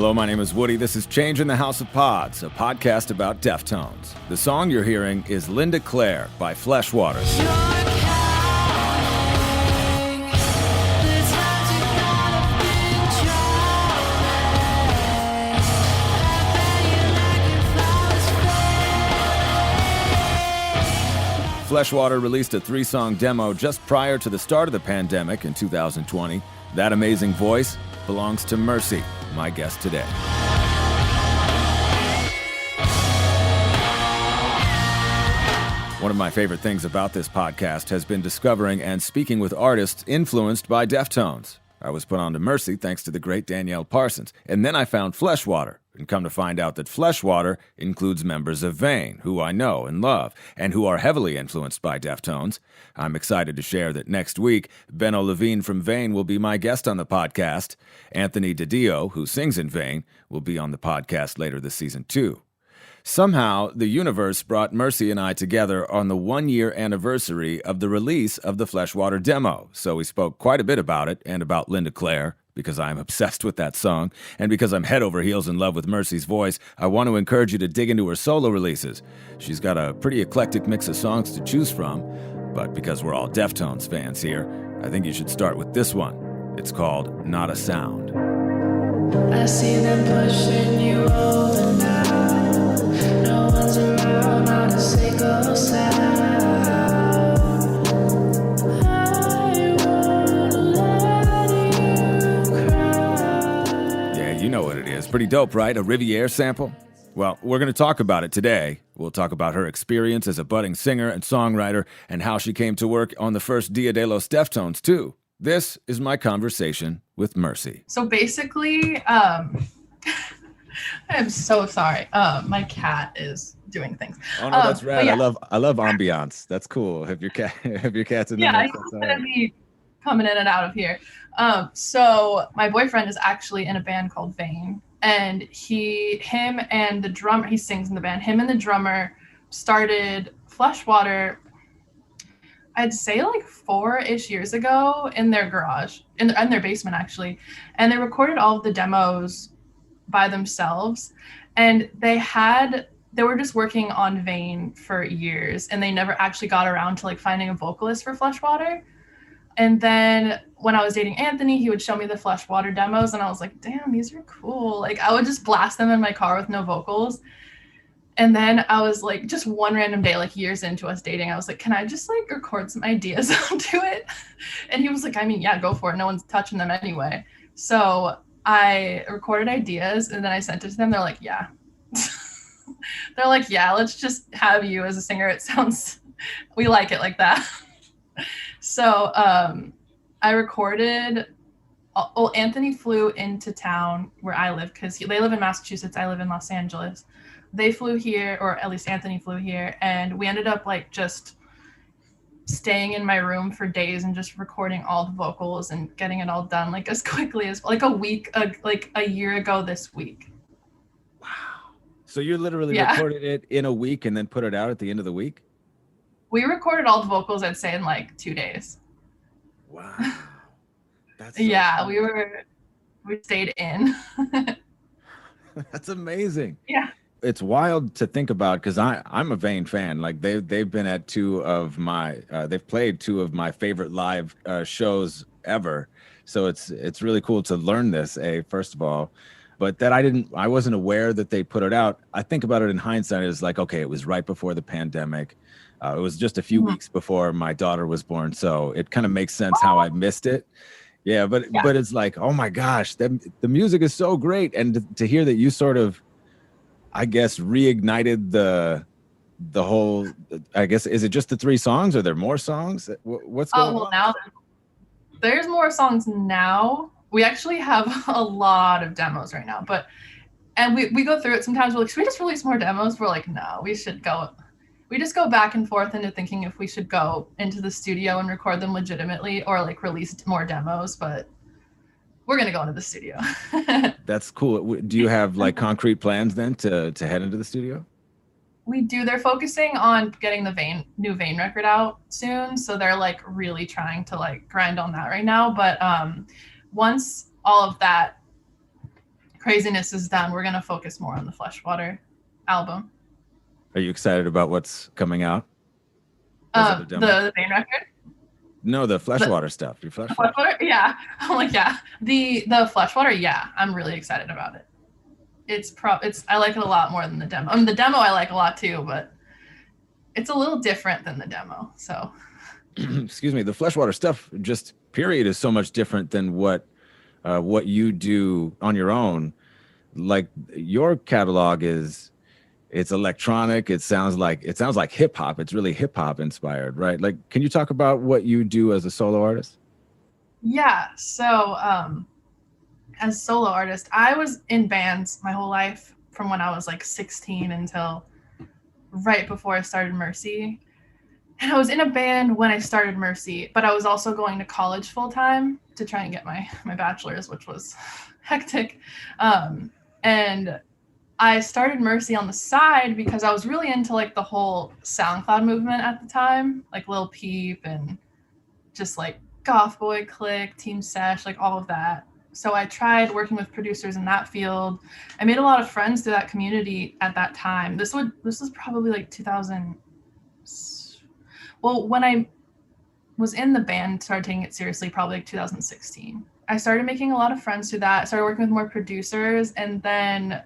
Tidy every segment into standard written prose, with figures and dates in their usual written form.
Hello, my name is Woody. This is Change in the House of Pods, a podcast about Deftones. The song you're hearing is Linda Claire by Fleshwater. Fleshwater released a 3-song demo just prior to the start of the pandemic in 2020. That amazing voice belongs to MIRSY, my guest today. One of my favorite things about this podcast has been discovering and speaking with artists influenced by Deftones. I was put on to MIRSY thanks to the great Danielle Parsons, and then I found Fleshwater, and come to find out that Fleshwater includes members of Vane, who I know and love, and who are heavily influenced by Deftones. I'm excited to share that next week, Benno Levine from Vane will be my guest on the podcast. Anthony DiDio, who sings in Vane, will be on the podcast later this season too. Somehow, the universe brought MIRSY and I together on the 1-year anniversary of the release of the Fleshwater demo, so we spoke quite a bit about it and about Linda Claire, because I'm obsessed with that song, and because I'm head over heels in love with MIRSY's voice. I want to encourage you to dig into her solo releases. She's got a pretty eclectic mix of songs to choose from, but because we're all Deftones fans here, I think you should start with this one. It's called Not a Sound. I see them pushing you over now. No one's around, not a single sound. I won't let you cry. Yeah, you know what it is. Pretty dope, right? A Riviera sample? Well, we're going to talk about it today. We'll talk about her experience as a budding singer and songwriter and how she came to work on the first Dia De Los Deftones, too. This is my conversation with MIRSY. So basically, I am so sorry. My cat is doing things. Oh no, that's rad. Yeah. I love ambiance. That's cool. Have your cats in the Yeah, mix. he's gonna be coming in and out of here. So my boyfriend is actually in a band called Vane, and him and the drummer, he sings in the band. Him and the drummer started Fleshwater, I'd say like 4-ish years ago in their garage, in their basement actually. And they recorded all of the demos by themselves. And they were just working on Vane for years, and they never actually got around to like finding a vocalist for Fleshwater. And then when I was dating Anthony, he would show me the Fleshwater demos, and I was like, damn, these are cool. Like I would just blast them in my car with no vocals. And then I was like, just one random day, like years into us dating, I was like, can I just like record some ideas onto it? And he was like, I mean, yeah, go for it. No one's touching them anyway. So I recorded ideas, and then I sent it to them. They're like, yeah. They're like, yeah, let's just have you as a singer. It sounds, we like it like that. So I recorded, Anthony flew into town where I live, because they live in Massachusetts. I live in Los Angeles. They flew here, or at least Anthony flew here, and we ended up like just staying in my room for days and just recording all the vocals and getting it all done like as quickly as like a year ago this week. Wow. So you literally recorded it in a week and then put it out at the end of the week? We recorded all the vocals, I'd say, in like 2 days. Wow. That's so cool. We stayed in. That's amazing. Yeah. It's wild to think about, because I'm a Vane fan. Like they've been at they've played 2 of my favorite live shows ever. So it's really cool to learn this, first of all. But that I wasn't aware that they put it out. I think about it in hindsight as like, okay, it was right before the pandemic. It was just a few weeks before my daughter was born. So it kind of makes sense how I missed it. Yeah, but it's like, oh my gosh, the music is so great. And to hear that you sort of, I guess, reignited the whole, I guess, is it just the 3 songs? Are there more songs? What's going on? Now there's more songs now. We actually have a lot of demos right now, and we go through it. Sometimes we're like, should we just release more demos? We're like, no, we just go back and forth into thinking if we should go into the studio and record them legitimately or like release more demos, but we're going to go into the studio. That's cool. Do you have like concrete plans then to head into the studio? We do. They're focusing on getting the new Vane record out soon. So they're like really trying to like grind on that right now. But once all of that craziness is done, we're going to focus more on the Fleshwater album. Are you excited about what's coming out? The main record? No, the Fleshwater stuff. Your Fleshwater? Yeah. I'm like, yeah. The Fleshwater, yeah. I'm really excited about it. I like it a lot more than the demo. I mean, the demo I like a lot too, but it's a little different than the demo. So excuse me, the Fleshwater stuff just period is so much different than what you do on your own. Like your catalog it's electronic. It sounds like hip hop. It's really hip hop inspired, right? Like, can you talk about what you do as a solo artist? Yeah. So as a solo artist, I was in bands my whole life from when I was like 16 until right before I started MIRSY. And I was in a band when I started MIRSY, but I was also going to college full time to try and get my bachelor's, which was hectic. And I started MIRSY on the side because I was really into like the whole SoundCloud movement at the time, like Lil Peep and just like Goth Boy Click, Team Sesh, like all of that. So I tried working with producers in that field. I made a lot of friends through that community at that time. This was probably like 2000. Well, when I was in the band, started taking it seriously, probably like 2016. I started making a lot of friends through that, started working with more producers, and then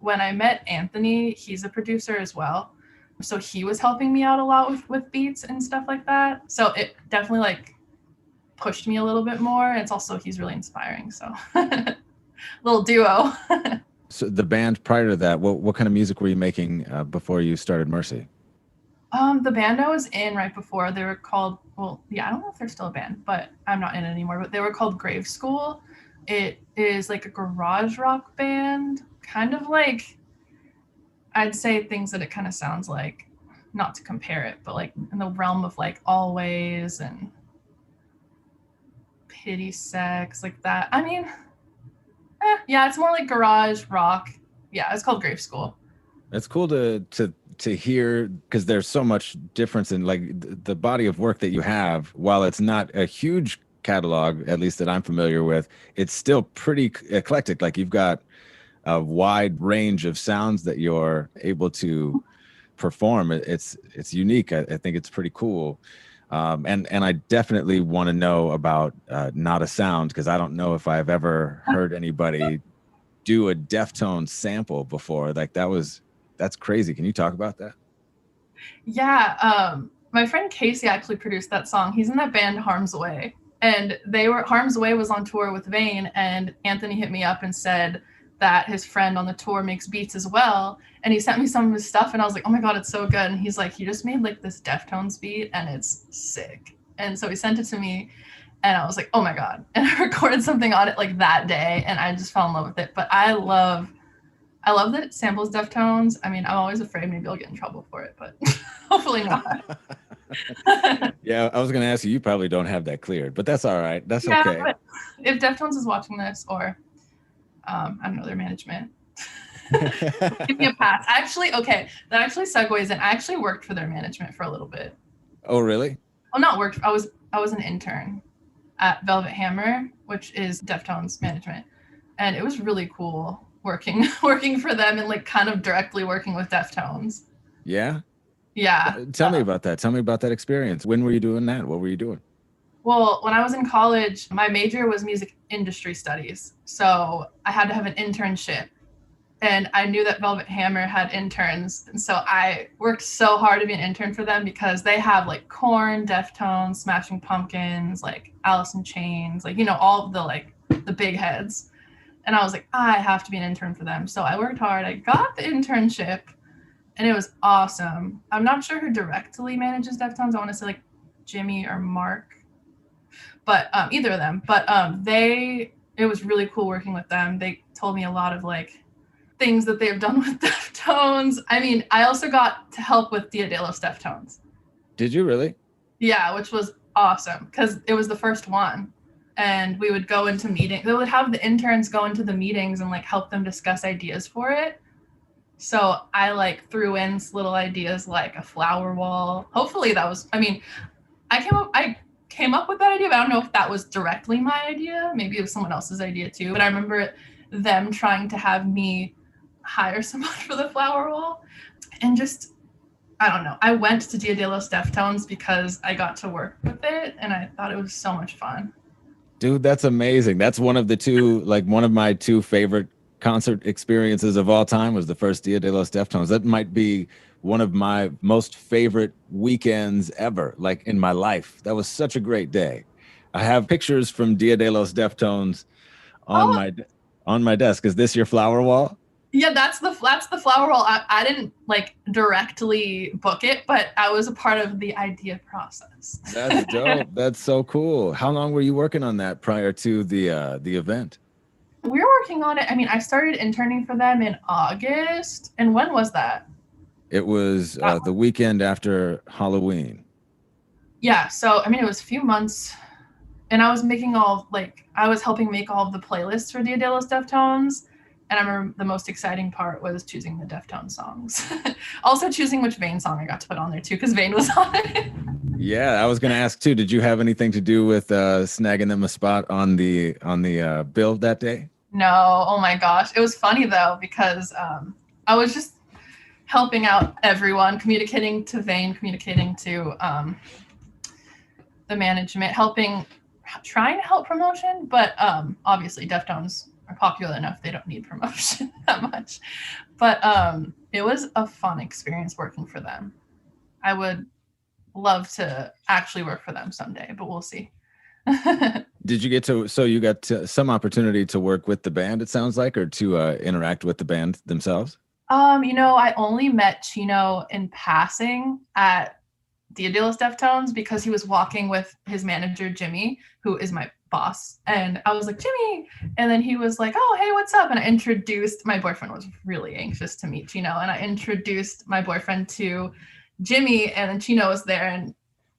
when I met Anthony, he's a producer as well. So he was helping me out a lot with beats and stuff like that. So it definitely like pushed me a little bit more. And it's also, he's really inspiring. So little duo. So the band prior to that, what kind of music were you making before you started MIRSY? The band I was in right before, they were called, well, yeah, I don't know if they're still a band, but I'm not in it anymore, but they were called Grave School. It is like a garage rock band, kind of like, I'd say things that it kind of sounds like, not to compare it, but like in the realm of like Always and Pity Sex, like that. I mean, yeah, it's more like garage rock. Yeah, it's called Grave School. It's cool to hear, because there's so much difference in like the body of work that you have. While it's not a huge catalog, at least that I'm familiar with, it's still pretty eclectic. Like you've got a wide range of sounds that you're able to perform. It's unique. I think it's pretty cool. And I definitely want to know about Not a Sound, because I don't know if I've ever heard anybody do a Deftones sample before. Like that's crazy. Can you talk about that? Yeah, my friend Casey actually produced that song. He's in that band Harm's Way, and Harm's Way was on tour with Vane, and Anthony hit me up and said that his friend on the tour makes beats as well, and he sent me some of his stuff, and I was like, oh my god, it's so good. And he's like, he just made like this Deftones beat and it's sick. And so he sent it to me, and I was like, oh my god. And I recorded something on it like that day, and I just fell in love with it. But I love that it samples Deftones. I mean, I'm always afraid maybe I'll get in trouble for it, but hopefully not. Yeah, I was going to ask you, you probably don't have that cleared, but that's all right. That's okay. But if Deftones is watching this, or I don't know, their management, give me a pass. Actually, okay, that actually segues in. I actually worked for their management for a little bit. Oh, really? Well, not worked. I was an intern at Velvet Hammer, which is Deftones management, and it was really cool working for them and like kind of directly working with Deftones. Yeah. Tell me about that. Tell me about that experience. When were you doing that? What were you doing? Well, when I was in college, my major was music industry studies. So I had to have an internship. And I knew that Velvet Hammer had interns. And so I worked so hard to be an intern for them, because they have like Korn, Deftones, Smashing Pumpkins, like Alice in Chains, like, you know, all of the big heads. And I was like, I have to be an intern for them. So I worked hard. I got the internship, and it was awesome. I'm not sure who directly manages Deftones. I want to say like Jimmy or Mark, but either of them. But it was really cool working with them. They told me a lot of like things that they've done with Deftones. I mean, I also got to help with Dia De Los Deftones. Did you really? Yeah, which was awesome, because it was the first one. And we would go into meetings. They would have the interns go into the meetings and like help them discuss ideas for it. So I like threw in little ideas like a flower wall. Hopefully that was, I mean, I came up with that idea, but I don't know if that was directly my idea. Maybe it was someone else's idea too. But I remember them trying to have me hire someone for the flower wall. And just, I don't know. I went to Dia De Los Deftones because I got to work with it, and I thought it was so much fun. Dude, that's amazing. That's one of my two favorite concert experiences of all time was the first Dia De Los Deftones. That might be one of my most favorite weekends ever, like in my life. That was such a great day. I have pictures from Dia De Los Deftones on my desk. Is this your flower wall? Yeah, that's the flower wall. I didn't like directly book it, but I was a part of the idea process. That's dope. That's so cool. How long were you working on that prior to the event? We were working on it. I mean, I started interning for them in August. And when was that? It was the weekend after Halloween. Yeah, so I mean, it was a few months, and I was helping make all of the playlists for Dia De Los Deftones. And I remember the most exciting part was choosing the Deftones songs. Also choosing which Vane song I got to put on there too, because Vane was on it. Yeah, I was going to ask too. Did you have anything to do with snagging them a spot on the bill that day? No, oh my gosh. It was funny though, because I was just helping out everyone, communicating to Vane, communicating to the management, trying to help promotion, but obviously Deftones are popular enough, they don't need promotion that much. But it was a fun experience working for them. I would love to actually work for them someday, but we'll see. Did you you got some opportunity to work with the band, it sounds like, or to interact with the band themselves? I only met Chino in passing at Dia De Los Deftones because he was walking with his manager, Jimmy, who is my boss. And I was like, Jimmy. And then he was like, oh, hey, what's up? And I introduced, my boyfriend was really anxious to meet Chino. And I introduced my boyfriend to Jimmy, and then Chino was there and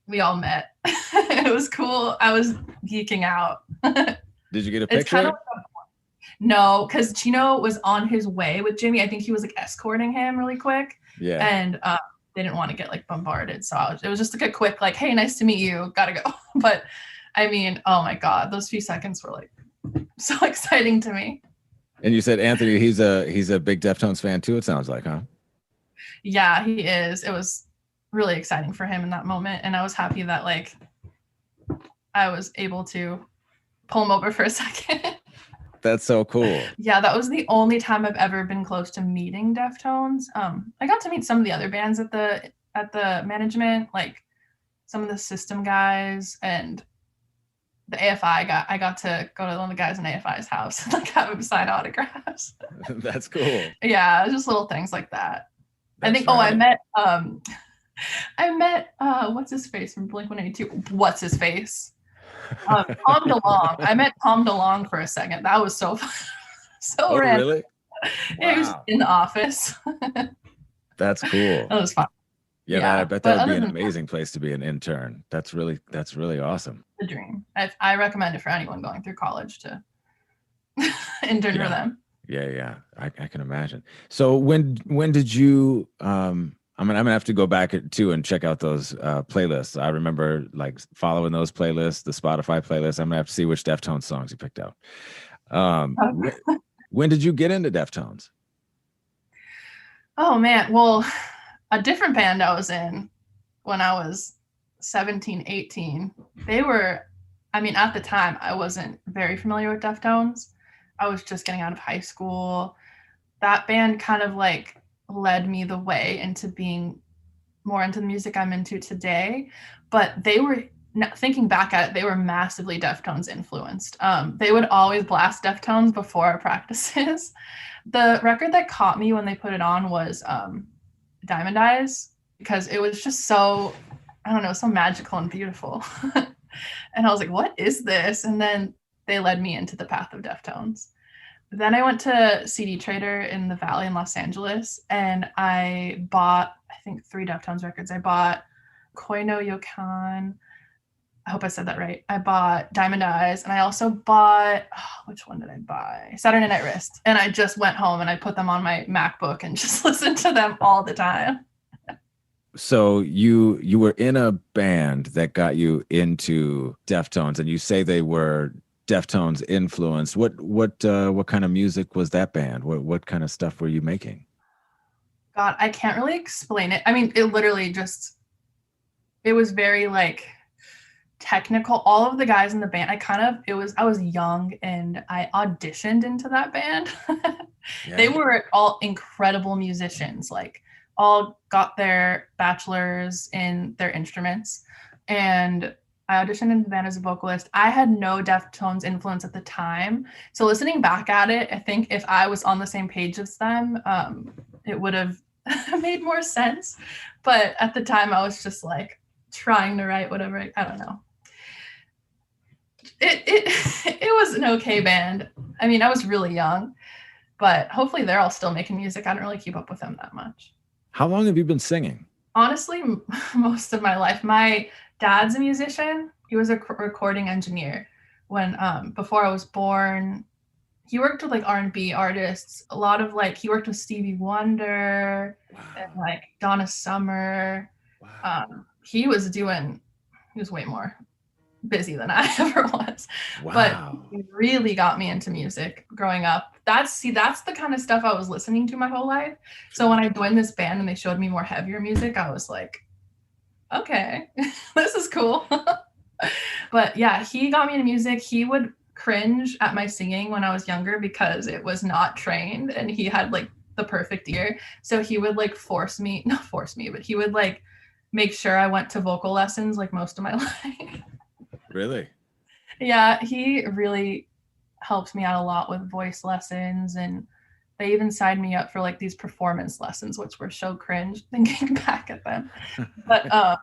we all met. It was cool. I was geeking out. Did you get a picture? No, because Chino was on his way with Jimmy. I think he was like escorting him really quick. Yeah. And they didn't want to get like bombarded. So it was just like a quick, like, hey, nice to meet you. Gotta go. But I mean, oh my God, those few seconds were like so exciting to me. And you said Anthony, he's a big Deftones fan too, it sounds like, huh? Yeah, he is. It was really exciting for him in that moment. And I was happy that like I was able to pull him over for a second. That's so cool. Yeah, that was the only time I've ever been close to meeting Deftones. I got to meet some of the other bands at the management, like some of the System guys and the AFI. I got to go to one of the guys in AFI's house and like have him sign autographs. That's cool. Yeah, just little things like that. That's I think. right. I met what's his face from Blink-182. What's his face? Tom DeLonge. I met Tom DeLonge for a second. That was so fun. So random. Really? Yeah, he was in the office. That's cool. That was fun. Yeah, man, I bet that would be an amazing place to be an intern. That's really awesome. The dream. I recommend it for anyone going through college to intern for them. Yeah. I can imagine. So when did you I'm gonna have to go back too and check out those playlists. I remember like following those playlists, the Spotify playlists. I'm gonna have to see which Deftones songs you picked out. When did you get into Deftones? Oh man, well, a different band I was in when I was 17, 18. They were, I mean, at the time I wasn't very familiar with Deftones. I was just getting out of high school. That band kind of like led me the way into being more into the music I'm into today. But they were, thinking back at it, they were massively Deftones influenced. They would always blast Deftones before our practices. The record that caught me when they put it on was Diamond Eyes, because it was just so, I don't know, so magical and beautiful. And I was like, what is this? And then they led me into the path of Deftones. Then I went to CD Trader in the Valley in Los Angeles, and I bought, I think, 3 Deftones records. I bought Koi no Yokan. I hope I said that right. I bought Diamond Eyes, and I also bought, which one did I buy? Saturday Night Wrist. And I just went home and I put them on my MacBook and just listened to them all the time. So you were in a band that got you into Deftones, and you say they were Deftones influenced. What kind of music was that band? What kind of stuff were you making? God, I can't really explain it. I mean, it literally just, it was very like technical. All of the guys in the band, I was young and I auditioned into that band. Yeah. They were all incredible musicians, like all got their bachelor's in their instruments. And I auditioned into the band as a vocalist. I had no Deftones influence at the time. So listening back at it, I think if I was on the same page as them, it would have made more sense. But at the time I was just like trying to write whatever, I don't know. It was an okay band. I mean, I was really young, but hopefully they're all still making music. I don't really keep up with them that much. How long have you been singing? Honestly, most of my life. My dad's a musician. He was a recording engineer when before I was born. He worked with like R&B artists. A lot of like he worked with Stevie Wonder and like Donna Summer. Wow. He was way more busy than I ever was. Wow. But he really got me into music growing up. That's the kind of stuff I was listening to my whole life. So when I joined this band and they showed me more heavier music, I was like, okay, this is cool. But yeah, he got me into music. He would cringe at my singing when I was younger because it was not trained and he had like the perfect ear. So he would like not force me, but he would like make sure I went to vocal lessons like most of my life. Really? Yeah, he really helped me out a lot with voice lessons, and they even signed me up for like these performance lessons, which were so cringe thinking back at them. But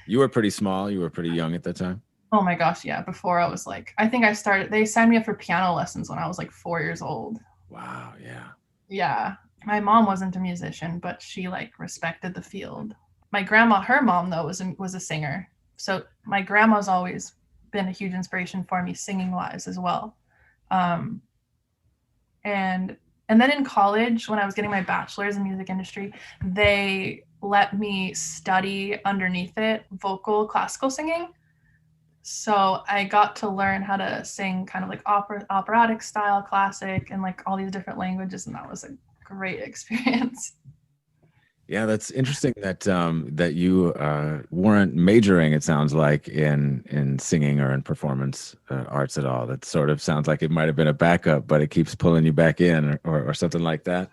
you were pretty small. You were pretty young at that time. Oh my gosh, yeah. Before I was like, I think they signed me up for piano lessons when I was like 4 years old. Wow, yeah. Yeah. My mom wasn't a musician, but she like respected the field. My grandma, her mom though, was a singer. So my grandma's always been a huge inspiration for me singing wise as well. And then in college, when I was getting my bachelor's in music industry, they let me study underneath it classical singing. So I got to learn how to sing kind of like operatic style, classic, and like all these different languages, and that was a great experience. Yeah, that's interesting that you weren't majoring, it sounds like, in singing or in performance arts at all. That sort of sounds like it might have been a backup, but it keeps pulling you back in or something like that.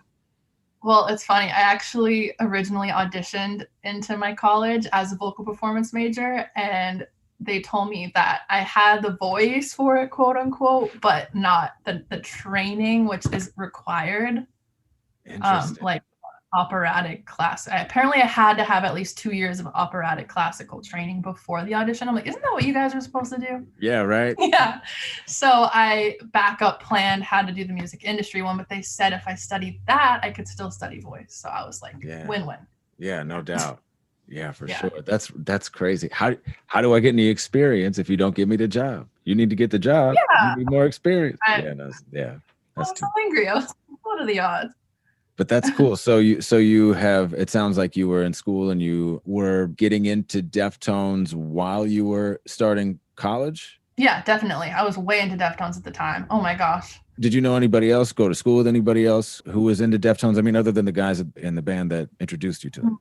Well, it's funny. I actually originally auditioned into my college as a vocal performance major, and they told me that I had the voice for it, quote unquote, but not the training, which is required. Interesting. Like operatic class. Apparently I had to have at least 2 years of operatic classical training before the audition. I'm like, isn't that what you guys are supposed to do? Yeah, right. Yeah. So I backup planned how to do the music industry one, but they said if I studied that, I could still study voice. So I was like, win-win. Yeah, no doubt. Yeah, for sure. That's crazy. How do I get any experience if you don't give me the job? You need to get the job. Yeah. You need more experience. I was so angry. I was like, what are the odds? But that's cool. So you have, it sounds like you were in school and you were getting into Deftones while you were starting college? Yeah, definitely. I was way into Deftones at the time. Oh my gosh. Did you know anybody else, go to school with anybody else who was into Deftones? I mean, other than the guys in the band that introduced you to them.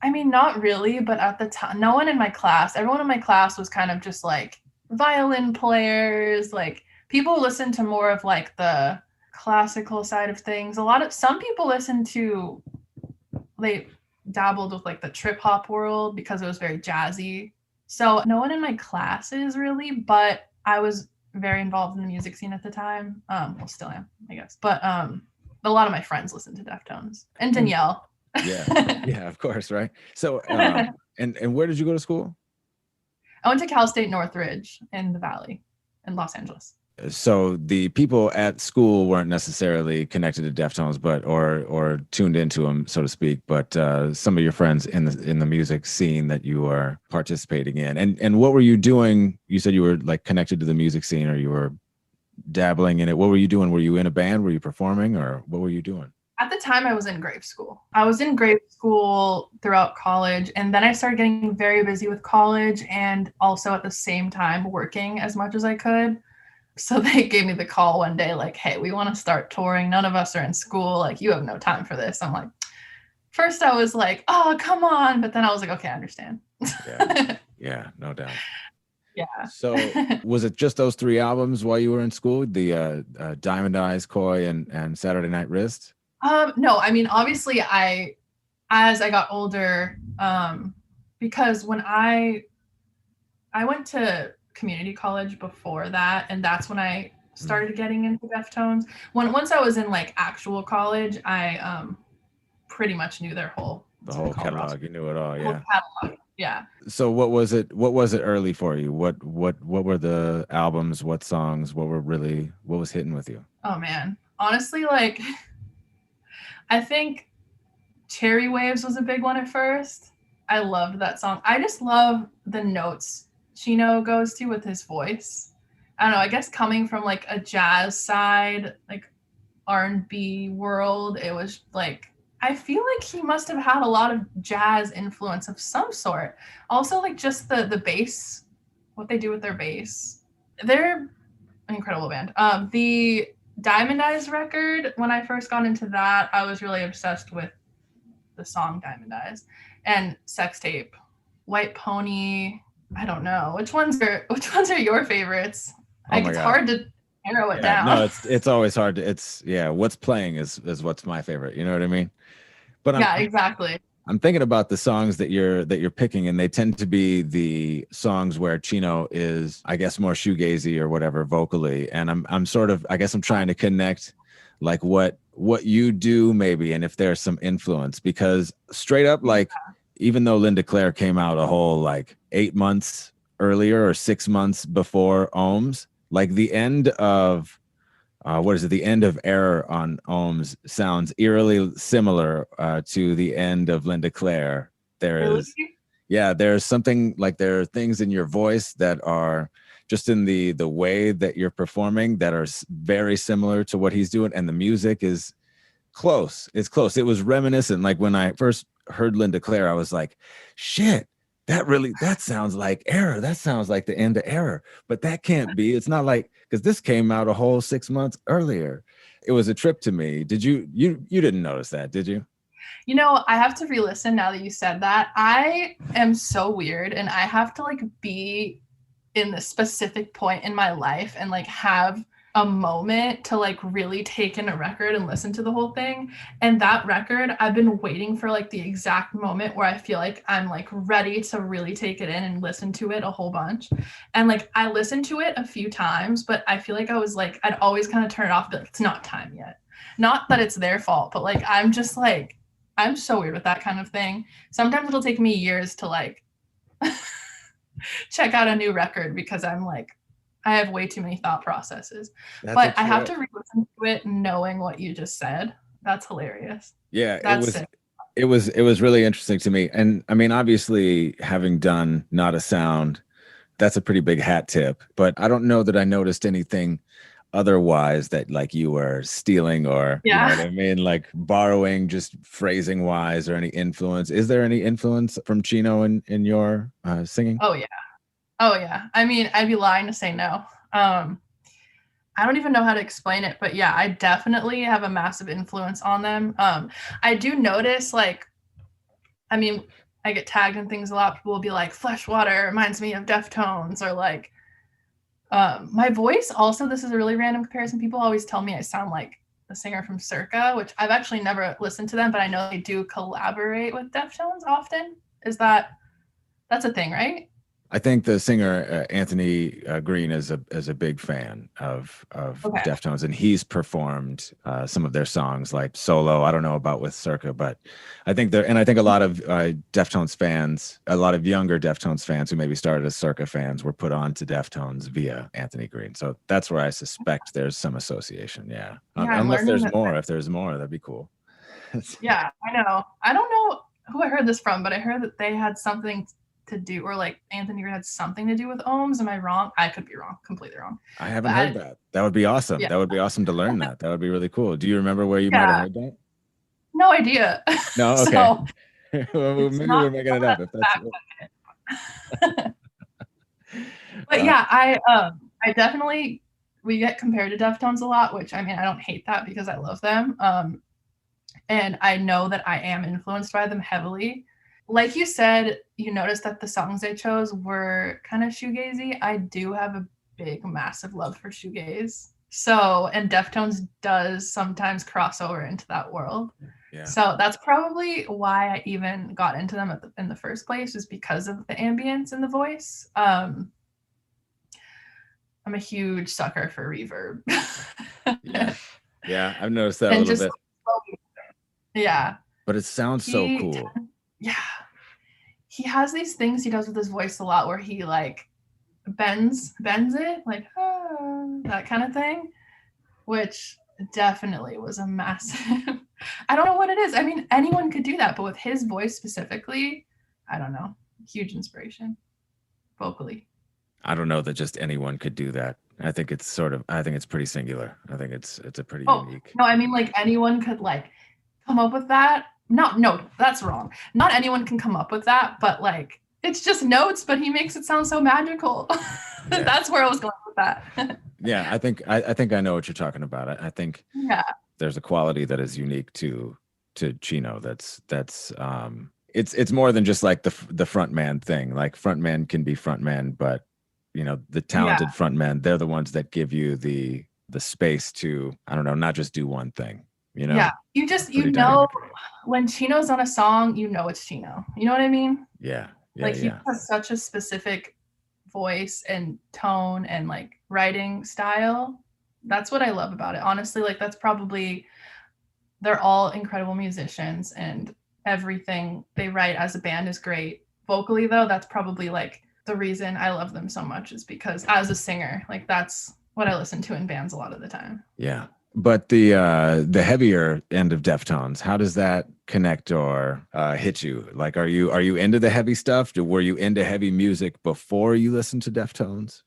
I mean, not really, but at the time, everyone in my class was kind of just like violin players, like people who listen to more of like the classical side of things. Some people they dabbled with like the trip hop world because it was very jazzy. So no one in my classes really, but I was very involved in the music scene at the time. Well, still am, I guess. But a lot of my friends listened to Deftones and Danielle. Yeah, of course, right? So, and where did you go to school? I went to Cal State Northridge in the Valley in Los Angeles. So the people at school weren't necessarily connected to Deftones, but or tuned into them, so to speak. But some of your friends in the music scene that you are participating in, and what were you doing? You said you were like connected to the music scene, or you were dabbling in it. What were you doing? Were you in a band? Were you performing, or what were you doing? At the time, I was in grave school. I was in grave school throughout college, and then I started getting very busy with college and also at the same time working as much as I could. So they gave me the call one day, like, hey, we want to start touring. None of us are in school. Like, you have no time for this. I'm like, first I was like, oh, come on. But then I was like, okay, I understand. Yeah, no doubt. Yeah. So was it just those 3 albums while you were in school? The Diamond Eyes, Koi, and Saturday Night Wrist? No, I mean, obviously as I got older, because when I went to community college before that, and that's when I started getting into Deftones. Once I was in like actual college, I pretty much knew their whole catalog. You knew it all, yeah. Catalog, yeah. So what was it early for you? What were the albums? What songs? What was hitting with you? Oh man, honestly, like I think Cherry Waves was a big one at first. I loved that song. I just love the notes Chino goes to with his voice. I don't know, I guess coming from like a jazz side, like R&B world, it was like, I feel like he must have had a lot of jazz influence of some sort. Also, like just the bass, what they do with their bass. They're an incredible band. The Diamond Eyes record, when I first got into that, I was really obsessed with the song Diamond Eyes and Sex Tape. White Pony, I don't know. Which ones are your favorites? Like it's hard to narrow it down. No, it's always hard to what's playing is what's my favorite. You know what I mean? But exactly. I'm thinking about the songs that you're picking, and they tend to be the songs where Chino is, I guess, more shoegazy or whatever vocally. And I'm sort of, I guess I'm trying to connect like what you do maybe, and if there's some influence, because straight up, like, even though Linda Claire came out a whole like 8 months earlier or 6 months before Ohms, like the end of the end of Error on Ohms sounds eerily similar to the end of Linda Claire. There's something like, there are things in your voice that are just in the way that you're performing that are very similar to what he's doing, and the music is close. It's close. It was reminiscent. Like when I first heard Linda Claire, I was like, shit, that sounds like Error. That sounds like the end of Error. But that can't be. It's not like, because this came out a whole 6 months earlier. It was a trip to me. Did you didn't notice that, did you? You know, I have to re-listen now that you said that. I am so weird, and I have to like be in this specific point in my life and like have a moment to like really take in a record and listen to the whole thing. And that record, I've been waiting for like the exact moment where I feel like I'm like ready to really take it in and listen to it a whole bunch. And like I listened to it a few times, but I feel like I was like, I'd always kind of turn it off, but it's not time yet. Not that it's their fault, but like I'm just like, I'm so weird with that kind of thing. Sometimes it'll take me years to like check out a new record because I'm like, I have way too many thought processes. But I have to re-listen to it knowing what you just said. That's hilarious. Yeah, it was really interesting to me. And I mean, obviously, having done Not a Sound, that's a pretty big hat tip. But I don't know that I noticed anything otherwise that like you were stealing or you know what I mean, like borrowing, just phrasing wise, or any influence. Is there any influence from Chino in your singing? Oh yeah. I mean, I'd be lying to say no. I don't even know how to explain it, but yeah, I definitely have a massive influence on them. I do notice, like, I mean, I get tagged in things a lot. People will be like, Fleshwater reminds me of Deftones, or like, my voice also, this is a really random comparison. People always tell me I sound like the singer from Circa, which I've actually never listened to them, but I know they do collaborate with Deftones often. That's a thing, right? I think the singer Anthony Green is a big fan of Deftones, and he's performed some of their songs like solo. I don't know about with Circa, but I think a lot of Deftones fans, a lot of younger Deftones fans who maybe started as Circa fans, were put on to Deftones via Anthony Green. So that's where I suspect there's some association. Yeah, unless there's more. If there's more, that'd be cool. Yeah, I know. I don't know who I heard this from, but I heard that they had something to do, or like Anthony had something to do with Ohms. Am I wrong? I could be wrong, completely wrong. I haven't heard that. That would be awesome. Yeah. That would be awesome to learn that. That would be really cool. Do you remember where you might have heard that? No idea. No, okay. So Well, it's maybe not we're making it up. If that's, back. But yeah, I definitely we get compared to Deftones a lot, which I mean I don't hate that because I love them. And I know that I am influenced by them heavily. Like you said, you noticed that the songs I chose were kind of shoegazy. I do have a big, massive love for shoegaze. So, and Deftones does sometimes cross over into that world. yeah. So that's probably why I even got into them in the first place, is because of the ambience in the voice. I'm a huge sucker for reverb. Yeah, I've noticed that a And little just bit. yeah. But it sounds so cool. Yeah. He has these things he does with his voice a lot where he like bends it like that kind of thing, which definitely was a massive I don't know what it is. I mean, anyone could do that, but with his voice specifically, I don't know. Huge inspiration vocally. I don't know that just anyone could do that. I think it's pretty singular. I think it's a pretty unique. No, I mean like anyone could like come up with that. No, that's wrong. Not anyone can come up with that, but like it's just notes, but he makes it sound so magical. Yeah. That's where I was going with that. Yeah, I think I know what you're talking about. I think there's a quality that is unique to Chino. That's it's more than just like the front man thing. Like front man can be front man, but you know, the talented front men, they're the ones that give you the space to, I don't know, not just do one thing. You know? Yeah, you know, when Chino's on a song, you know it's Chino. You know what I mean? Yeah. Like he has such a specific voice and tone and like writing style. That's what I love about it. Honestly, like that's probably, they're all incredible musicians and everything they write as a band is great. Vocally though, that's probably like the reason I love them so much, is because as a singer, like that's what I listen to in bands a lot of the time. Yeah. But the heavier end of Deftones, how does that connect or hit you? Like, are you into the heavy stuff? Were you into heavy music before you listened to Deftones?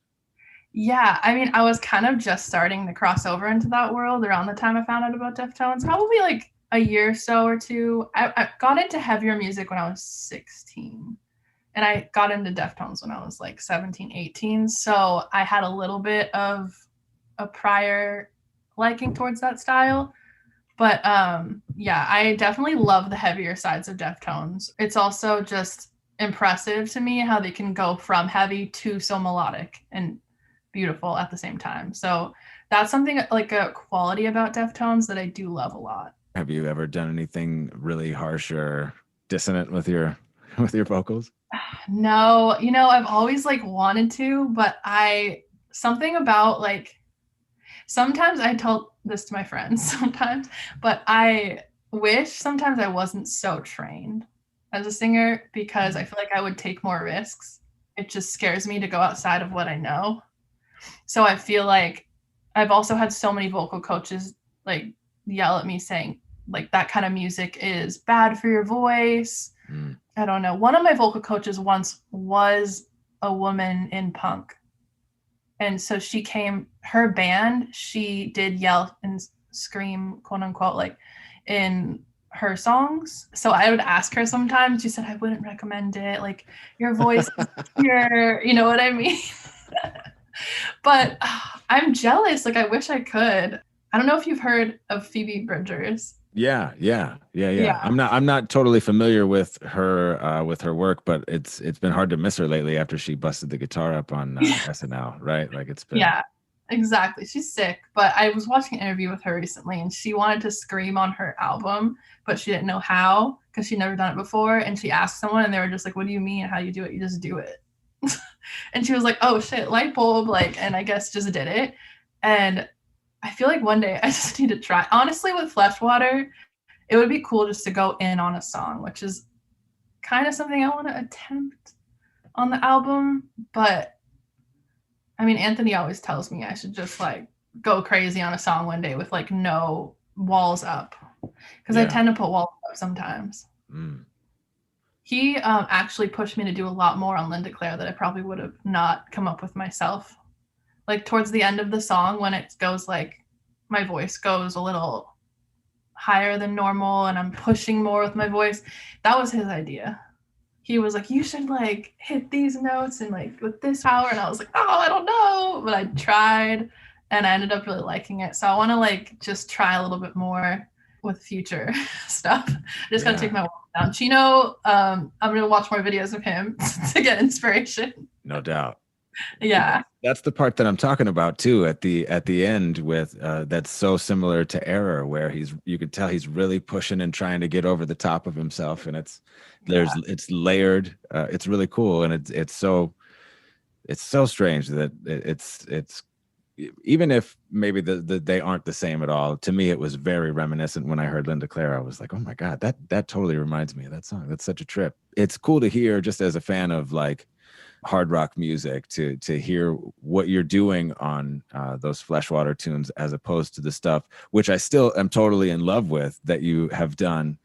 Yeah, I mean, I was kind of just starting to cross over into that world around the time I found out about Deftones, probably like a year or so or two. I got into heavier music when I was 16. And I got into Deftones when I was like 17, 18. So I had a little bit of a prior liking towards that style. But yeah, I definitely love the heavier sides of Deftones. It's also just impressive to me how they can go from heavy to so melodic and beautiful at the same time. So that's something like a quality about Deftones that I do love a lot. Have you ever done anything really harsh or dissonant with your vocals? No, you know, I've always like wanted to, but something about like, sometimes I tell this to my friends sometimes, but I wish sometimes I wasn't so trained as a singer, because I feel like I would take more risks. It just scares me to go outside of what I know. So I feel like I've also had so many vocal coaches like yell at me saying like that kind of music is bad for your voice. I don't know. One of my vocal coaches once was a woman in punk. And so her band, she did yell and scream, quote unquote, like in her songs. So I would ask her sometimes, she said, I wouldn't recommend it. Like your voice is pure, you know what I mean? But I'm jealous. Like I wish I could. I don't know if you've heard of Phoebe Bridgers. Yeah. I'm not totally familiar with her work, but it's been hard to miss her lately after she busted the guitar up on SNL, right? Like it's been. Yeah, exactly. She's sick, but I was watching an interview with her recently, and she wanted to scream on her album, but she didn't know how because she'd never done it before. And she asked someone, and they were just like, "What do you mean? How do you do it? You just do it." And she was like, "Oh shit, light bulb!" Like, and I guess just did it. And I feel like one day I just need to try. Honestly, with Fleshwater, it would be cool just to go in on a song, which is kind of something I want to attempt on the album. But I mean, Anthony always tells me I should just like go crazy on a song one day with like no walls up, because I tend to put walls up sometimes. He actually pushed me to do a lot more on Linda Claire that I probably would have not come up with myself. Like towards the end of the song, when it goes like my voice goes a little higher than normal and I'm pushing more with my voice. That was his idea. He was like, you should like hit these notes and like with this power. And I was like, oh, I don't know. But I tried and I ended up really liking it. So I want to like just try a little bit more with future stuff. I just gotta take my walk down. Chino, I'm gonna watch more videos of him to get inspiration. No doubt. Yeah. That's the part that I'm talking about too at the end with that's so similar to Error, where you could tell he's really pushing and trying to get over the top of himself, and it's layered. It's really cool, and it's so strange that it's even if maybe they aren't the same at all. To me, it was very reminiscent when I heard Linda Claire. I was like, oh my God, that totally reminds me of that song. That's such a trip. It's cool to hear, just as a fan of like hard rock music, to hear what you're doing on those Fleshwater tunes, as opposed to the stuff which I still am totally in love with that you have done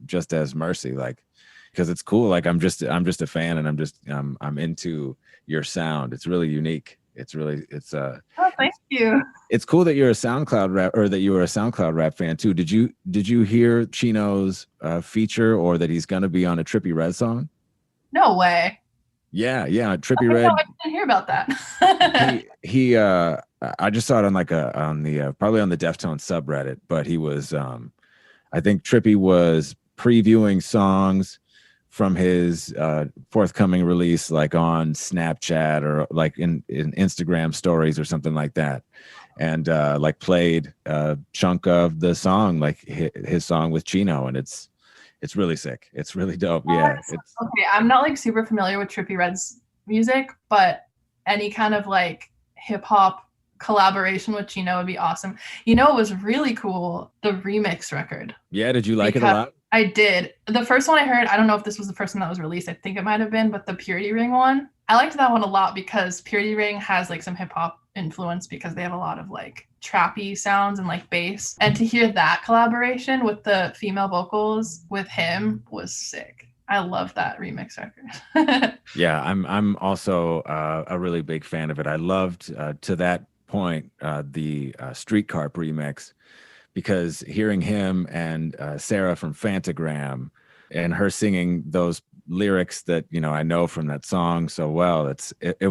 just as Mercy. Like, because it's cool. Like I'm just a fan, and I'm into your sound. It's really unique. Oh, thank you. It's cool that you're a SoundCloud rap, or that you were a SoundCloud rap fan too. Did you hear Chino's feature, or that he's gonna be on a Trippie Redd song? No way. Yeah, Trippie Redd. I didn't hear about that. he I just saw it on probably on the Deftones subreddit, but he was I think Trippie was previewing songs from his forthcoming release, like on Snapchat or like in Instagram stories or something like that, and like played a chunk of the song, like his song with Chino, and it's really sick. It's really dope. Yeah. Okay, I'm not like super familiar with Trippie Redd's music, but any kind of like hip hop collaboration with Chino would be awesome. You know, it was really cool, the remix record. Yeah, did you like it a lot? I did. The first one I heard, I don't know if this was the first one that was released. I think it might have been, but the Purity Ring one, I liked that one a lot because Purity Ring has like some hip hop influence because they have a lot of like trappy sounds and like bass. And to hear that collaboration with the female vocals with him was sick. I love that remix record. Yeah, I'm also a really big fan of it. I loved to that point the Streetcar remix, because hearing him and Sarah from Fantagram and her singing those lyrics that, you know, I know from that song so well, it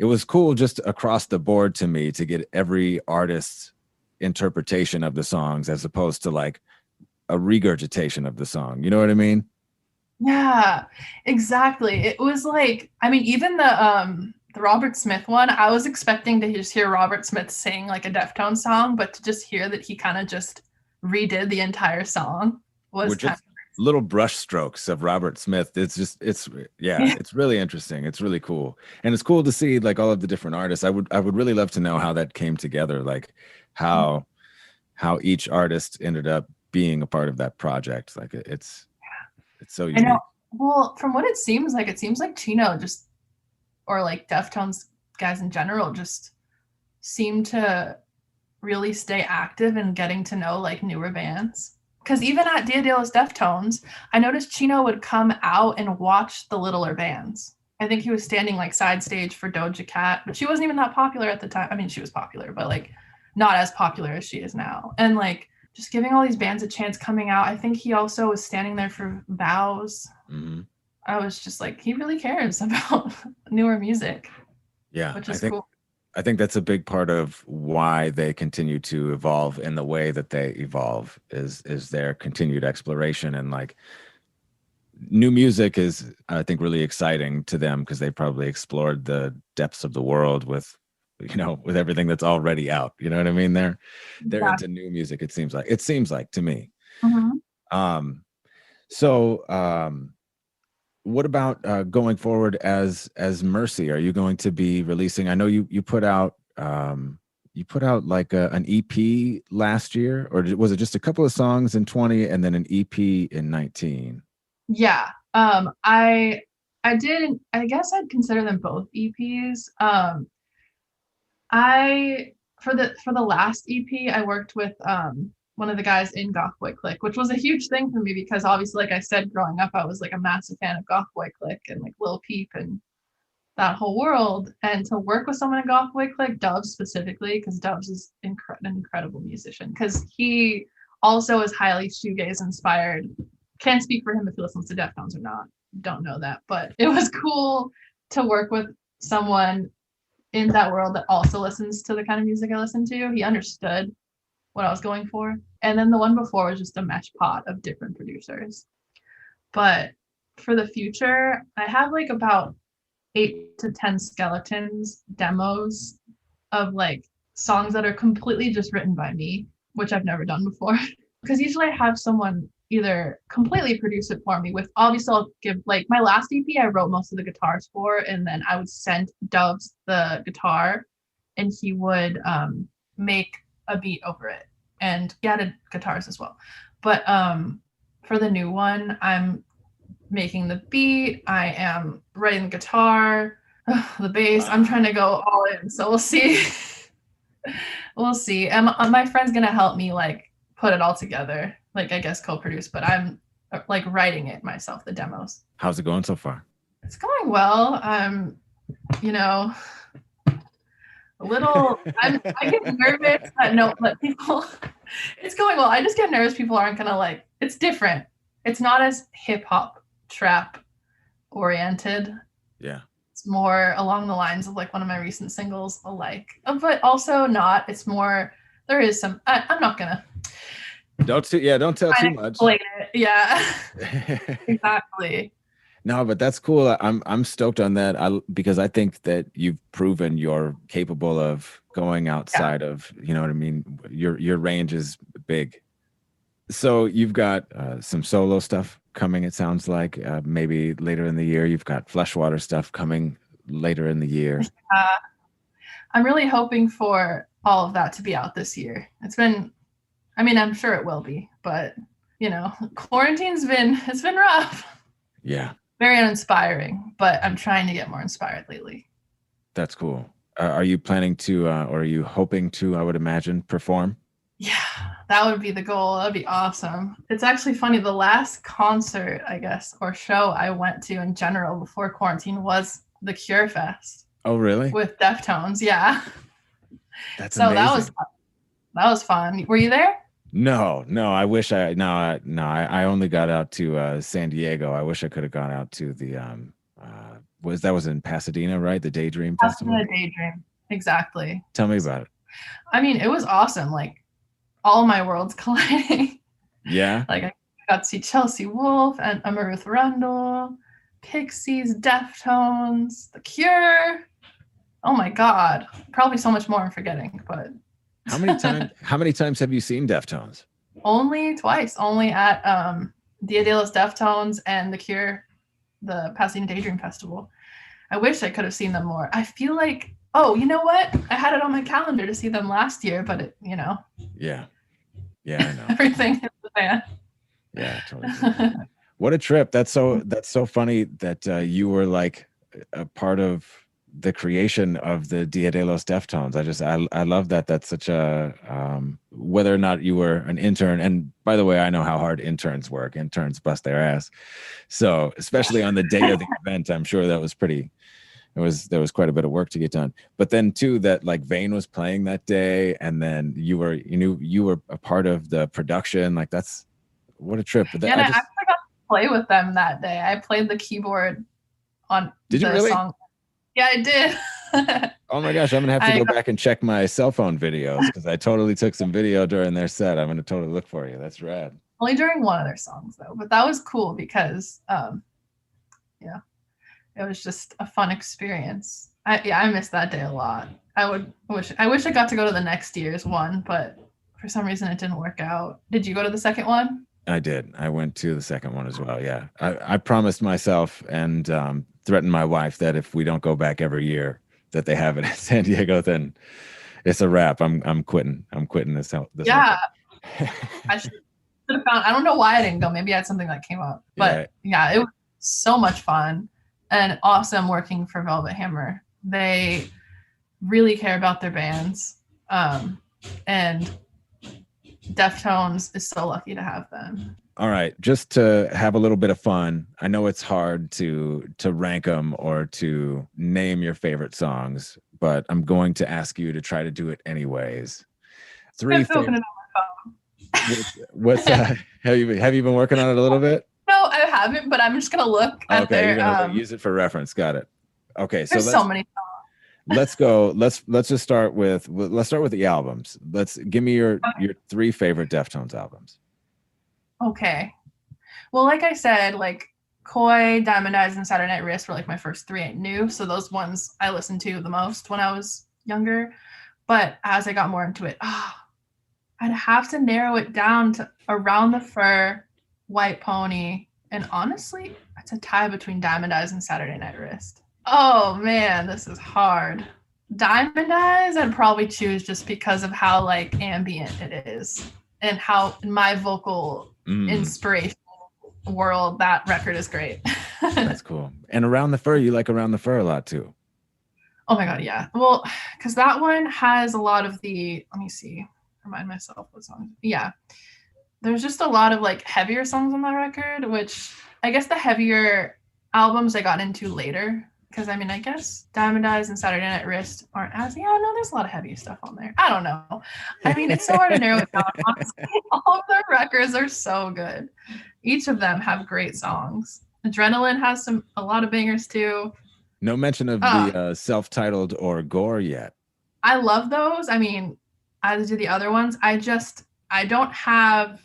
was cool just across the board to me to get every artist's interpretation of the songs, as opposed to like a regurgitation of the song. You know what I mean? Yeah, exactly. It was like, I mean, even the Robert Smith one, I was expecting to just hear Robert Smith sing like a Deftones song, but to just hear that he kind of just redid the entire song was just little brush strokes of Robert Smith. It's really interesting. It's really cool. And it's cool to see like all of the different artists. I would really love to know how that came together, like how each artist ended up being a part of that project. Like it's so unique. I know. Well, from what it seems like Chino just, or like Deftones guys in general, just seem to really stay active in getting to know like newer bands. Because even at Dia De Los Deftones, I noticed Chino would come out and watch the littler bands. I think he was standing like side stage for Doja Cat, but she wasn't even that popular at the time. I mean, she was popular, but like not as popular as she is now. And like just giving all these bands a chance coming out. I think he also was standing there for Vows. Mm-hmm. I was just like, he really cares about newer music. Yeah, which is cool. I think that's a big part of why they continue to evolve in the way that they evolve is their continued exploration, and like new music is, I think, really exciting to them because they probably explored the depths of the world with everything that's already out. You know what I mean? They're into new music. It seems like to me. Mm-hmm. What about going forward as Mercy? Are you going to be releasing? I know you put out like an EP last year, or was it just a couple of songs in 20 and then an EP in 19? Yeah. I did. I guess I'd consider them both EPs. For the last EP, I worked with one of the guys in Goth Boy Click, which was a huge thing for me because obviously, like I said, growing up, I was like a massive fan of Goth Boy Click and like Lil Peep and that whole world. And to work with someone in Goth Boy Click, Dubs specifically, because Dubs is an incredible musician, because also is highly shoegaze inspired. Can't speak for him if he listens to Deftones or not. Don't know that, but it was cool to work with someone in that world that also listens to the kind of music I listen to. He understood what I was going for. And then the one before was just a mesh pot of different producers. But for the future, I have like about 8 to 10 skeletons demos of like songs that are completely just written by me, which I've never done before. Because usually I have someone either completely produce it for me with, obviously I'll give, like my last EP I wrote most of the guitars for, and then I would send Doves the guitar and he would make a beat over it, and he added guitars as well. But for the new one, I'm making the beat, I am writing the guitar, the bass. Wow. I'm trying to go all in, so we'll see. We'll see. And my friend's gonna help me like put it all together, like I guess co-produce, but I'm like writing it myself, the demos. How's it going so far? It's going well. You know, a little, I get nervous that people, it's going well. I just get nervous people aren't gonna like, it's different. It's not as hip hop trap oriented. Yeah. It's more along the lines of like one of my recent singles, Alike, but also not. It's more, there is some, I'm not gonna. Don't tell too much. Yeah, exactly. No, but that's cool. I'm stoked on that. Because I think that you've proven you're capable of going outside of, you know what I mean? Your range is big. So you've got some solo stuff coming, it sounds like, maybe later in the year. You've got Fleshwater stuff coming later in the year. I'm really hoping for all of that to be out this year. I'm sure it will be, but you know, quarantine's been rough. Yeah. Very uninspiring, but I'm trying to get more inspired lately. That's cool. Are you planning to, or are you hoping to, I would imagine, perform? Yeah, that would be the goal. That'd be awesome. It's actually funny. The last concert, I guess, or show I went to in general before quarantine was the Cure Fest. Oh, really? With Deftones, yeah. That's amazing. That was fun. Were you there? No. I wish I only got out to San Diego. I wish I could have gone out to the was in Pasadena, right? The Daydream Festival. Pasadena Daydream, exactly. Tell me about it. I mean, it was awesome. Like all my worlds colliding. Yeah. Like I got to see Chelsea Wolfe and Ruth Rundle, Pixies, Deftones, The Cure. Oh my God. Probably so much more I'm forgetting, but how many times have you seen Deftones? Only twice. Only at Dia De Los Deftones and The Cure, the Pasadena Daydream Festival. I wish I could have seen them more. I feel like, oh, you know what? I had it on my calendar to see them last year, but it, you know. Yeah, I know. Everything hit the fan. Yeah, totally. What a trip. That's so funny that you were like a part of the creation of the Dia De Los Deftones. I love that. That's such a, whether or not you were an intern, and by the way, I know how hard interns work. Interns bust their ass. So especially on the day of the event, I'm sure that was there was quite a bit of work to get done. But then too, that like Vane was playing that day, and then you were a part of the production. Like that's, what a trip. But I actually got to play with them that day. I played the keyboard on Did you really? Song. Yeah, I did. Oh my gosh, I'm gonna have to go back and check my cell phone videos, because I totally took some video during their set. I'm gonna totally look for you. That's rad. Only during one of their songs though, but that was cool because yeah, it was just a fun experience. I missed that day a lot. I wish I got to go to the next year's one, but for some reason it didn't work out. Did you go to the second one? I did. I went to the second one as well. Yeah, I promised myself and threatened my wife that if we don't go back every year that they have it in San Diego, then it's a wrap. I'm quitting. I'm quitting this. Yeah. I should have found. I don't know why I didn't go. Maybe I had something that came up. But yeah, it was so much fun and awesome working for Velvet Hammer. They really care about their bands, and Deftones is so lucky to have them. All right, just to have a little bit of fun. I know it's hard to rank them or to name your favorite songs, but I'm going to ask you to try to do it anyways. 3 favorite. What's have you been working on it a little bit? No, I haven't, but I'm just gonna look at Okay, their. you're gonna use it for reference. Got it. Okay, so There's so many. let's go. Let's just start with the albums. Let's give me your 3 favorite Deftones albums. Okay. Well, like I said, like Koi, Diamond Eyes, and Saturday Night Wrist were like my first 3 I knew. So those ones I listened to the most when I was younger. But as I got more into it, I'd have to narrow it down to Around the Fur, White Pony, and honestly, it's a tie between Diamond Eyes and Saturday Night Wrist. Oh man, this is hard. Diamond Eyes I'd probably choose just because of how like ambient it is and how in my vocal inspiration world that record is great. That's cool. And Around the Fur, you like Around the Fur a lot too. Oh my god, yeah. Well, because that one has a lot of the, let me see, remind myself what song. Yeah. There's just a lot of like heavier songs on that record, which I guess the heavier albums I got into later. Because I mean, I guess Diamond Eyes and Saturday Night Wrist aren't as, no, there's a lot of heavy stuff on there. I don't know. I mean, it's so hard to narrow it down. Honestly, all of their records are so good. Each of them have great songs. Adrenaline has a lot of bangers too. No mention of the self-titled or Gore yet. I love those. I mean, as do the other ones. I don't have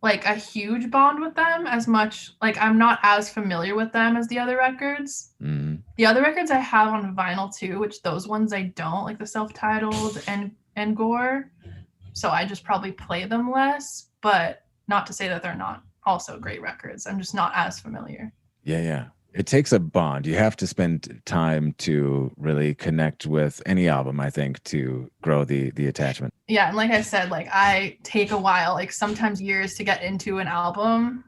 like a huge bond with them as much. Like I'm not as familiar with them as the other records. Mm-hmm. The other records I have on vinyl too, which those ones I don't, like the self-titled and Gore. So I just probably play them less, but not to say that they're not also great records. I'm just not as familiar. Yeah. It takes a bond. You have to spend time to really connect with any album, I think, to grow the attachment. Yeah, and like I said, like I take a while, like sometimes years to get into an album.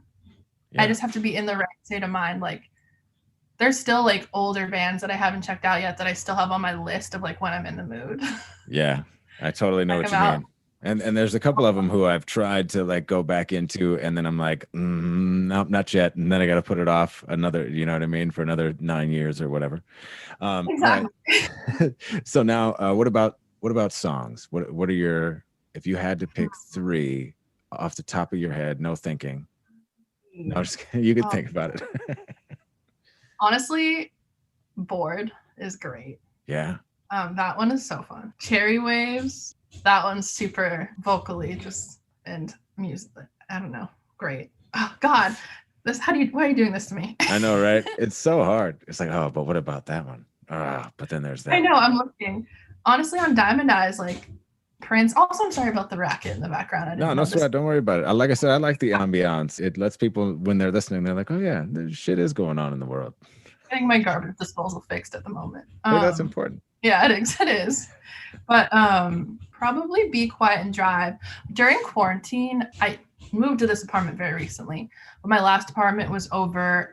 Yeah. I just have to be in the right state of mind. Like there's still like older bands that I haven't checked out yet that I still have on my list of like when I'm in the mood. Yeah, I totally know what you mean. And there's a couple of them who I've tried to like go back into, and then I'm like, nope, not yet. And then I got to put it off another, you know what I mean, for another 9 years or whatever. Exactly. Right. So now, what about songs? What are your, if you had to pick 3 off the top of your head, no thinking? No, you could think about it. Honestly, Bored is great. Yeah. That one is so fun. Cherry Waves. That one's super vocally and music. I don't know. Great. Oh God. Why are you doing this to me? I know, right? It's so hard. It's like, oh, but what about that one? But then there's that. I know, I'm looking. Honestly, on Diamond Eyes, like Prince. Also, I'm sorry about the racket in the background. No sweat. Don't worry about it. Like I said, I like the ambiance. It lets people, when they're listening, they're like, oh yeah, there's shit is going on in the world. Getting my garbage disposal fixed at the moment. Hey, that's important. Yeah, it is. But probably Be Quiet and Drive. During quarantine, I moved to this apartment very recently, but my last apartment was over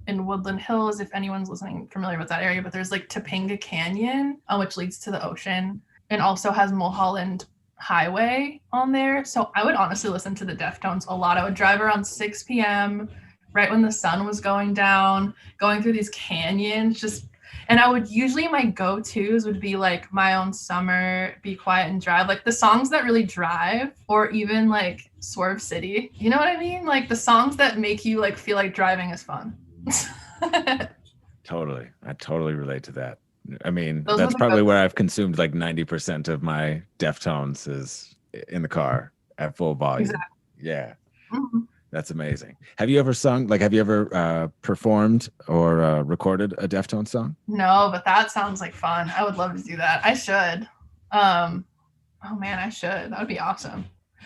in Woodland Hills, if anyone's listening familiar with that area. But there's like Topanga Canyon, which leads to the ocean, and also has Mulholland Highway on there. So I would honestly listen to the Deftones a lot. I would drive around 6 p.m. right when the sun was going down, going through these canyons, and I would usually, my go-tos would be like My Own Summer, Be Quiet and Drive, like the songs that really drive, or even like Swerve City. You know what I mean? Like the songs that make you like feel like driving is fun. Totally. I totally relate to that. I mean, that's probably where I've consumed like 90% of my Deftones is in the car at full volume. Exactly. Yeah. Mm-hmm. That's amazing. Have you ever performed or recorded a Deftones song? No, but that sounds like fun. I would love to do that. I should. Oh man, I should. That would be awesome.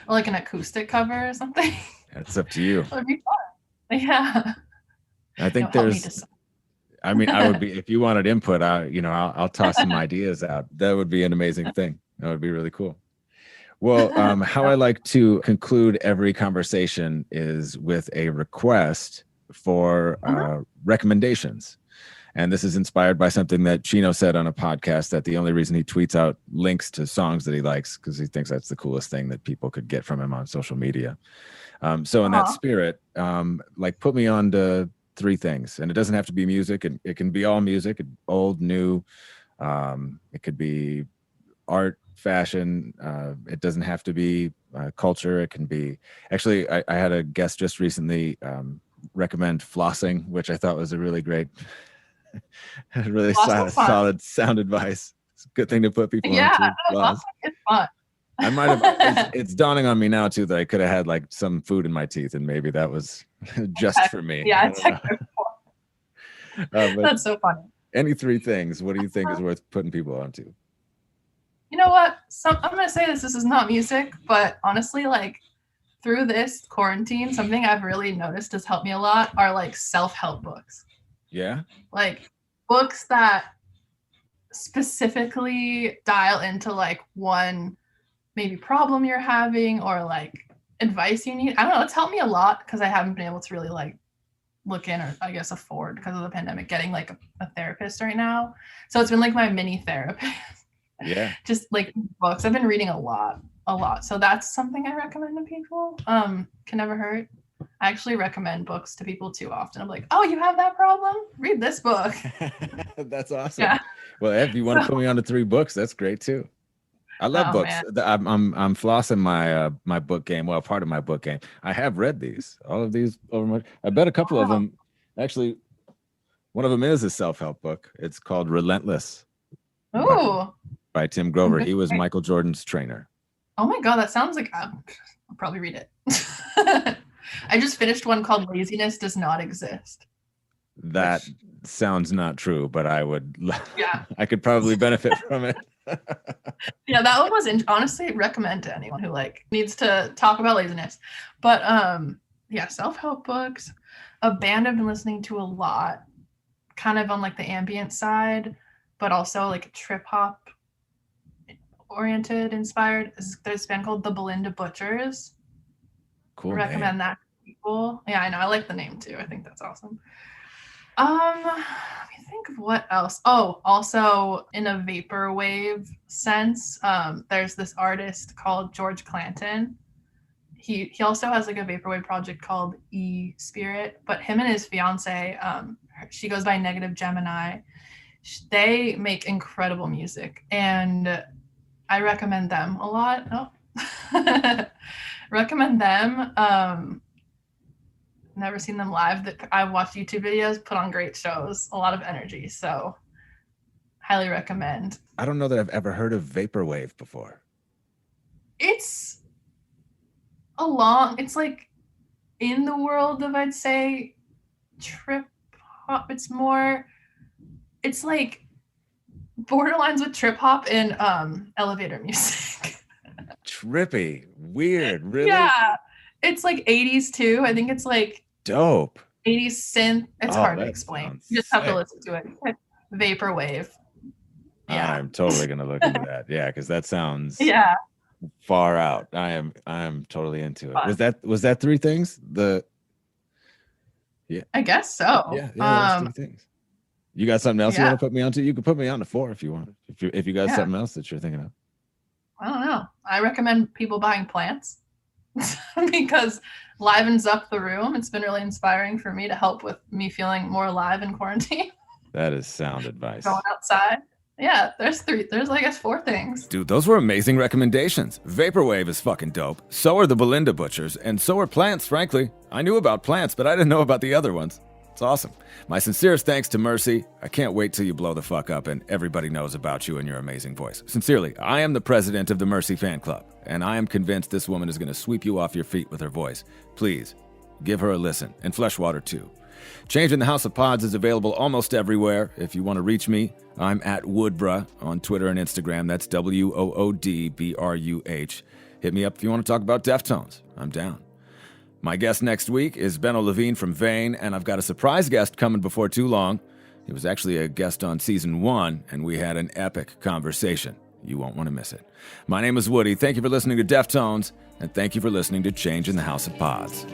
Or like an acoustic cover or something. It's up to you. That would be fun. Yeah. I think I would be, if you wanted input, I'll toss some ideas out. That would be an amazing thing. That would be really cool. Well, how I like to conclude every conversation is with a request for recommendations. And this is inspired by something that Chino said on a podcast, that the only reason he tweets out links to songs that he likes because he thinks that's the coolest thing that people could get from him on social media. So in that spirit, put me on to 3 things. And it doesn't have to be music. It can be all music, old, new. It could be art, fashion. It doesn't have to be culture. It can be. Actually, I had a guest just recently recommend flossing, which I thought was a really great, really solid sound advice. It's a good thing to put people on to. Flossing is fun. I might have. It's dawning on me now too that I could have had like some food in my teeth, and maybe that was just for me. Yeah, that's so funny. Any three things? What do you think is worth putting people onto? You know what? I'm gonna say this. This is not music, but honestly, like through this quarantine, something I've really noticed has helped me a lot are like self-help books. Yeah. Like books that specifically dial into like one maybe problem you're having or like advice you need. I don't know. It's helped me a lot because I haven't been able to really like look in or I guess afford because of the pandemic getting like a therapist right now. So it's been like my mini therapist. Yeah. Just like books. I've been reading a lot. So that's something I recommend to people. Can never hurt. I actually recommend books to people too often. I'm like, oh, you have that problem? Read this book. That's awesome. Yeah. Well, if you want to put me on to 3 books, that's great too. I love books. Man. I'm flossing my my book game. Well, part of my book game. I have read all of these over my. I bet a couple of them. Actually, one of them is a self-help book. It's called Relentless. Oh. By Tim Grover. He was Michael Jordan's trainer. Oh my God, that sounds like I'll probably read it. I just finished one called Laziness Does Not Exist. That sounds not true, but I would. Yeah. I could probably benefit from it. Yeah, that one was honestly recommend to anyone who like needs to talk about laziness. But yeah, self-help books. A band I've been listening to a lot, kind of on like the ambient side, but also like trip hop oriented, inspired. There's a band called the Belinda Butchers. Cool. Recommend that to people. Yeah, I know. I like the name too. I think that's awesome. Let me think of what else. Oh, also in a vaporwave sense, there's this artist called George Clanton. He also has like a vaporwave project called E-Spirit, but him and his fiance, she goes by Negative Gemini. They make incredible music, and I recommend them a lot. Oh, recommend them. Never seen them live. I've watched YouTube videos, put on great shows, a lot of energy. So highly recommend. I don't know that I've ever heard of vaporwave before. It's like in the world of, I'd say, trip hop. It's like borderlines with trip hop and elevator music. Trippy, weird, really? Yeah. It's like 80s too. I think it's like dope. 80s synth. It's hard to explain. You just have to listen to it. Vaporwave. Yeah. I'm totally gonna look into that. Yeah, because that sounds far out. I am totally into it. Fun. Was that 3 things? I guess so. Yeah, 3 things. You got something else you want to put me onto? You could put me on to 4 if you want. If you got something else that you're thinking of. I don't know. I recommend people buying plants. Because livens up the room. It's been really inspiring for me to help with me feeling more alive in quarantine. That is sound advice. Going outside. Yeah, there's I guess 4 things. Dude, those were amazing recommendations. Vaporwave is fucking dope. So are the Belinda Butchers, and so are plants, frankly. I knew about plants, but I didn't know about the other ones. It's awesome. My sincerest thanks to Mercy. I can't wait till you blow the fuck up and everybody knows about you and your amazing voice. Sincerely, I am the president of the Mercy fan club, and I am convinced this woman is going to sweep you off your feet with her voice. Please, give her a listen, and Fleshwater too. Change in the House of Pods is available almost everywhere. If you want to reach me, I'm at Woodbruh on Twitter and Instagram. That's WOODBRUH. Hit me up if you want to talk about Deftones. I'm down. My guest next week is Benno Levine from Vane, and I've got a surprise guest coming before too long. He was actually a guest on season 1, and we had an epic conversation. You won't want to miss it. My name is Woody. Thank you for listening to Deftones, and thank you for listening to Change in the House of Pods.